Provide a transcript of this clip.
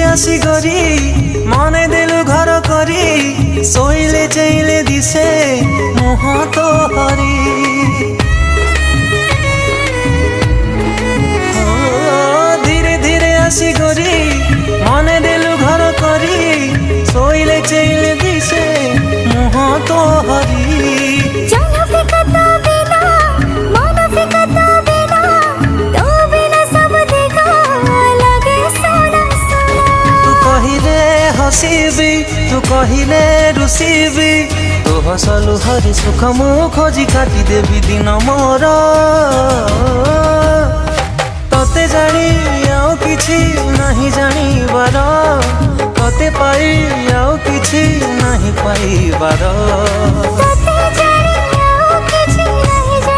आसी गरी मने देलु घर करी सोइले चैले दिसे मुह तो हरी धीरे धीरे आसी गरी मने देलु घर करी सोइले चैले दिसे मुह तो हरी हसीबी तू कहिले रुसीबी तो हसलु हरी सुख मु खोजी काटी देवी दिन मोर तते जानी आउ किछि नहीं जानिबार तते पाई आउ किछि नहीं पाइबार।